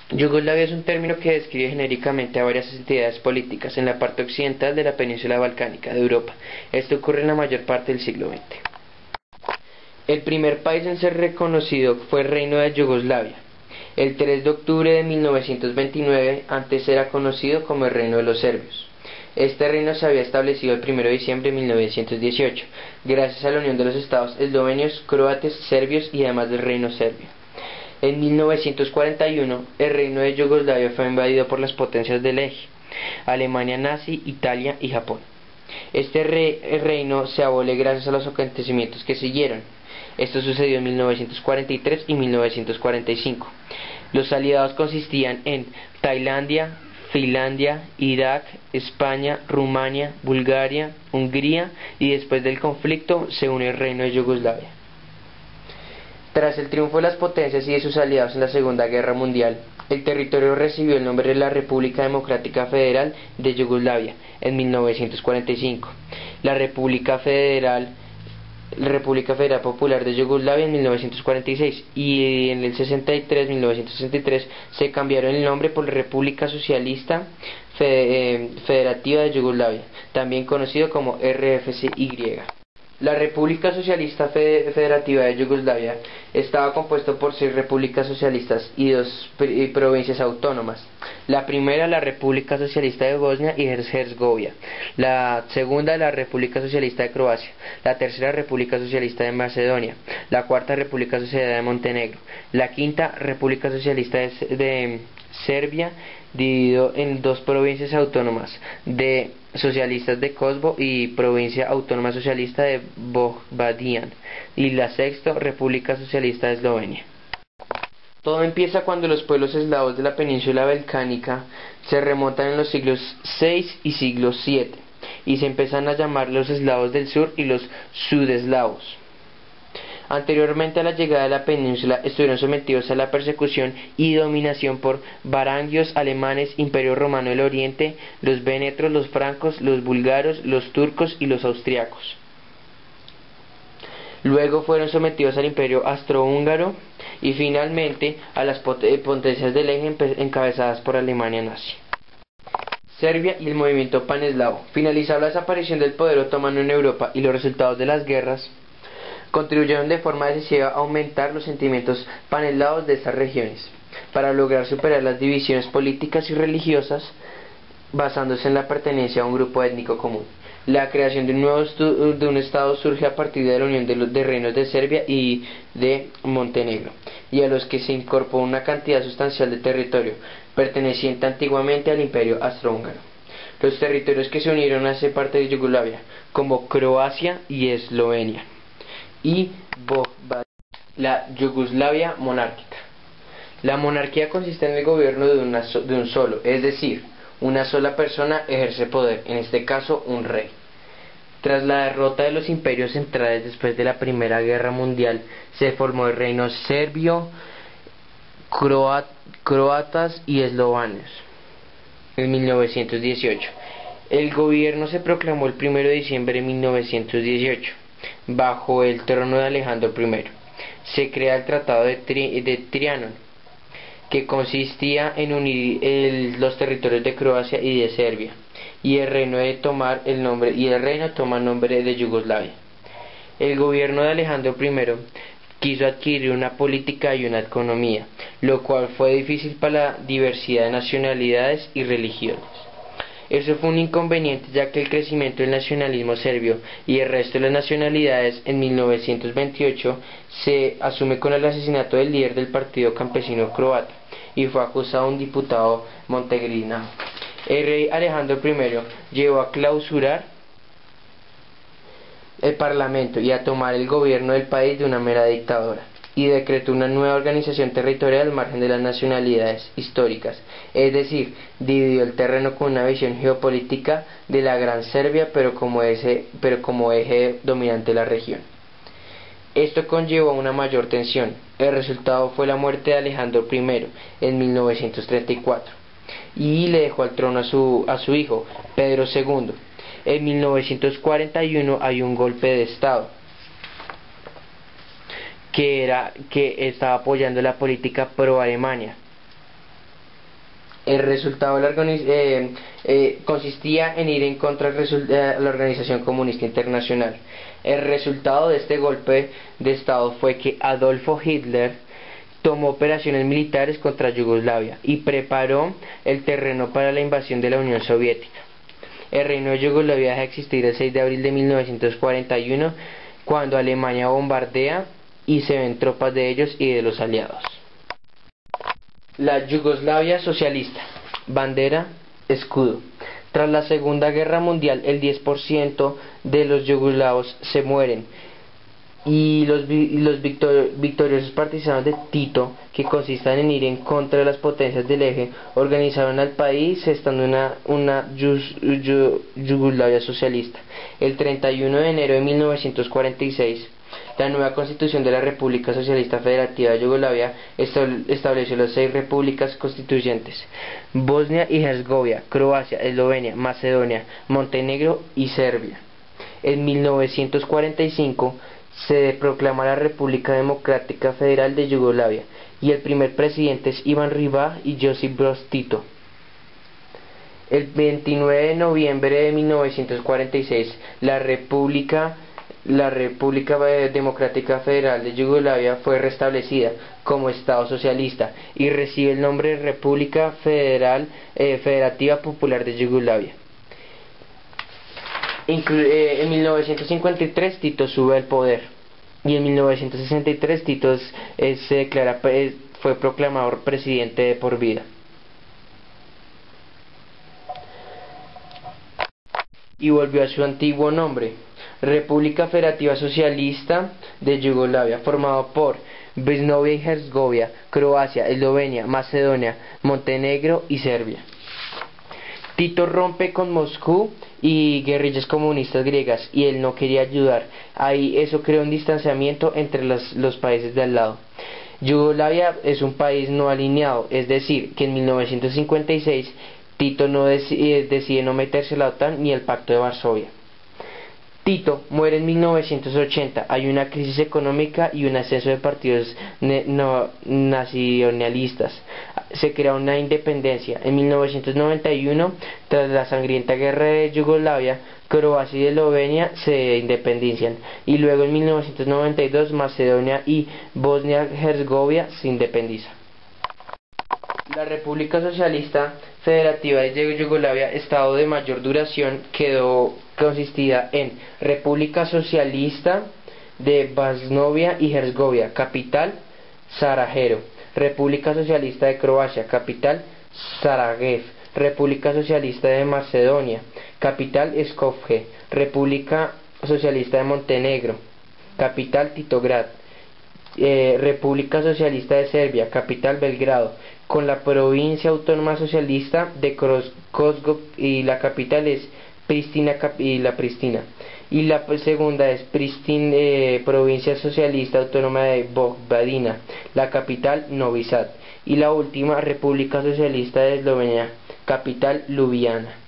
Yugoslavia es un término que describe genéricamente a varias entidades políticas en la parte occidental de la península balcánica de Europa. Esto ocurre en la mayor parte del siglo XX. El primer país en ser reconocido fue el Reino de Yugoslavia. El 3 de octubre de 1929, antes era conocido como el Reino de los Serbios. Este reino se había establecido el 1 de diciembre de 1918, gracias a la unión de los estados eslovenios, croatas, serbios y además del Reino Serbio. En 1941, el Reino de Yugoslavia fue invadido por las potencias del eje, Alemania nazi, Italia y Japón. Este reino se abole gracias a los acontecimientos que siguieron. Esto sucedió en 1943 y 1945. Los aliados consistían en Tailandia, Finlandia, Irak, España, Rumania, Bulgaria, Hungría y después del conflicto se une el Reino de Yugoslavia. Tras el triunfo de las potencias y de sus aliados en la Segunda Guerra Mundial, el territorio recibió el nombre de la República Democrática Federal de Yugoslavia en 1945, la República Federal Popular de Yugoslavia en 1946 y en el 1963 se cambiaron el nombre por la República Socialista Federativa de Yugoslavia, también conocido como RFCY. La República Socialista Federativa de Yugoslavia estaba compuesta por 6 repúblicas socialistas y 2 provincias autónomas. La primera, la República Socialista de Bosnia y Herzegovina. La segunda, la República Socialista de Croacia. La tercera, República Socialista de Macedonia. La cuarta, República Socialista de Montenegro. La quinta, República Socialista de Serbia, dividido en 2 provincias autónomas de socialistas de Kosovo y provincia autónoma socialista de Vojvodina, y la sexta, República Socialista de Eslovenia. Todo empieza cuando los pueblos eslavos de la península balcánica se remontan en los siglos VI y siglo VII y se empiezan a llamar los eslavos del sur y los sudeslavos. Anteriormente a la llegada de la península estuvieron sometidos a la persecución y dominación por varangios, alemanes, Imperio Romano del Oriente, los vénetos, los francos, los búlgaros, los turcos y los austriacos. Luego fueron sometidos al Imperio Austrohúngaro y finalmente a las potencias del eje encabezadas por Alemania nazi. Serbia y el movimiento paneslavo. Finalizada la desaparición del poder otomano en Europa y los resultados de las guerras, contribuyeron de forma decisiva a aumentar los sentimientos paneslavos de estas regiones, para lograr superar las divisiones políticas y religiosas basándose en la pertenencia a un grupo étnico común. La creación de un estado surge a partir de la unión de reinos de Serbia y de Montenegro, y a los que se incorporó una cantidad sustancial de territorio perteneciente antiguamente al Imperio Austrohúngaro. Los territorios que se unieron hacen parte de Yugoslavia, como Croacia y Eslovenia, y la Yugoslavia monárquica. La monarquía consiste en el gobierno de un solo, es decir, una sola persona ejerce poder, en este caso un rey. Tras la derrota de los imperios centrales después de la Primera Guerra Mundial, se formó el reino serbio, croatas y eslovanos en 1918. El gobierno se proclamó el 1 de diciembre de 1918. Bajo el trono de Alejandro I, se crea el Tratado de Trianon, que consistía en unir los territorios de Croacia y de Serbia, y el reino toma el nombre de Yugoslavia. El gobierno de Alejandro I quiso adquirir una política y una economía, lo cual fue difícil para la diversidad de nacionalidades y religiones. Eso fue un inconveniente, ya que el crecimiento del nacionalismo serbio y el resto de las nacionalidades en 1928 se asume con el asesinato del líder del partido campesino croata y fue acusado un diputado montenegrino. El rey Alejandro I llegó a clausurar el parlamento y a tomar el gobierno del país de una mera dictadura, y decretó una nueva organización territorial al margen de las nacionalidades históricas, es decir, dividió el terreno con una visión geopolítica de la Gran Serbia, pero como eje dominante de la región. Esto conllevó a una mayor tensión. El resultado fue la muerte de Alejandro I en 1934, y le dejó al trono a su hijo, Pedro II. En 1941 hay un golpe de Estado que estaba apoyando la política pro-Alemania, El resultado de consistía en ir en contra de la Organización Comunista Internacional. El resultado de este golpe de Estado fue que Adolfo Hitler tomó operaciones militares contra Yugoslavia y preparó el terreno para la invasión de la Unión Soviética. El reino de Yugoslavia deja de existir el 6 de abril de 1941, cuando Alemania bombardea y se ven tropas de ellos y de los aliados. La Yugoslavia socialista. Bandera, escudo. Tras la Segunda Guerra Mundial, el 10% de los yugoslavos se mueren y los victoriosos partisanos de Tito, que consistan en ir en contra de las potencias del eje, organizaron al país gestando una Yugoslavia socialista. El 31 de enero de 1946, la nueva Constitución de la República Socialista Federativa de Yugoslavia estableció las 6 repúblicas constituyentes: Bosnia y Herzegovina, Croacia, Eslovenia, Macedonia, Montenegro y Serbia. En 1945 se proclama la República Democrática Federal de Yugoslavia y el primer presidente es Ivan Ribá y Josip Broz Tito. El 29 de noviembre de 1946, la República Democrática Federal de Yugoslavia fue restablecida como Estado socialista y recibe el nombre de República Federativa Popular de Yugoslavia. En 1953 Tito sube al poder y en 1963 Tito fue proclamado presidente de por vida. Y volvió a su antiguo nombre, República Federativa Socialista de Yugoslavia, formado por Bosnia y Herzegovina, Croacia, Eslovenia, Macedonia, Montenegro y Serbia. Tito rompe con Moscú y guerrillas comunistas griegas y él no quería ayudar. Ahí eso creó un distanciamiento entre los países de al lado. Yugoslavia es un país no alineado, es decir, que en 1956 Tito decide no meterse en la OTAN ni el Pacto de Varsovia. Tito muere en 1980, hay una crisis económica y un ascenso de partidos nacionalistas. Se crea una independencia. En 1991, tras la sangrienta guerra de Yugoslavia, Croacia y Eslovenia se independizan. Y luego en 1992, Macedonia y Bosnia-Herzegovina se independizan. La República Socialista Federativa de Yugoslavia, estado de mayor duración, quedó consistida en República Socialista de Bosnia y Herzegovina, capital Sarajevo; República Socialista de Croacia, capital Sarajevo; República Socialista de Macedonia, capital Skopje; República Socialista de Montenegro, capital Titograd; República Socialista de Serbia, capital Belgrado, con la provincia autónoma socialista de Kosovo y la capital es Pristina y la segunda es provincia socialista autónoma de Vojvodina, la capital Novi Sad, y la última República Socialista de Eslovenia, capital Ljubljana.